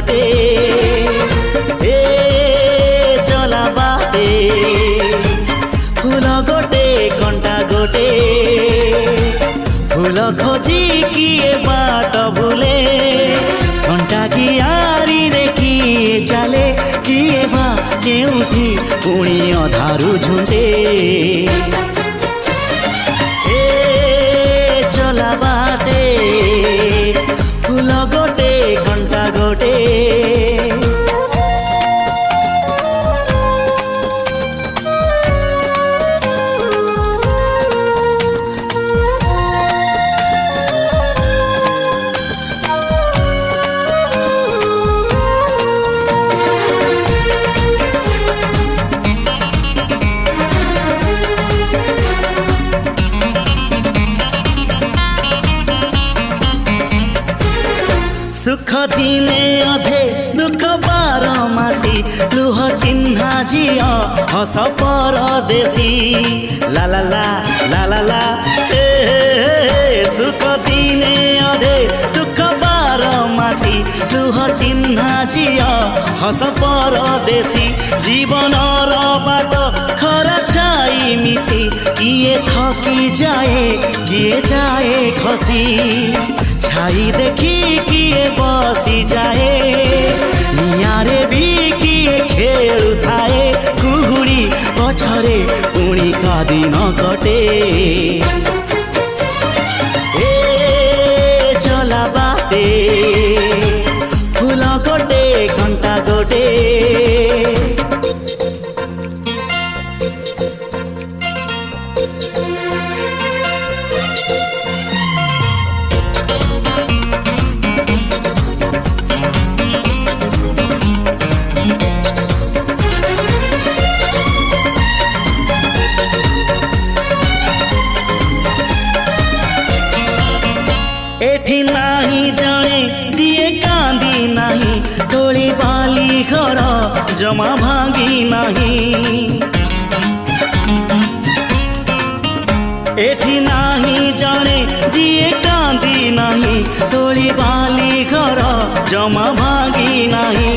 गोटे ए चला बाटे फूल गोटे कंटा गोटे फूल खोजी किए बाट भूले कंटा की आरी रे किए चले किए बा केउठी पुणी अधारू झुंटे ए चला बाटे फूल गोटे कंटा गोटे सुख दिने अधे दुख बारमासी लुह चिन्हा झिया हस परदेशी ला ला ला ला ला ला हे सुख दिने अधे दुख बारमासी लुह चिन्हा झिया हस परदेशी जीवन बाट खरा छाई मिसी किए थकी जाए किए जाए खसी छाई देखी किए बसी जाए नियारे भी किए खेलु थाए कुहुड़ी पछरे पुणी का दिन कटे ए चला बाटे फूल गोटे घंटा गोटे एठी नाही जाने जिए कांदी नाही तोली बाली घर जमा भांगी नाही एठी नाही जाने जिए कांदी नाही तोली बाली घर जमा भांगी नाही।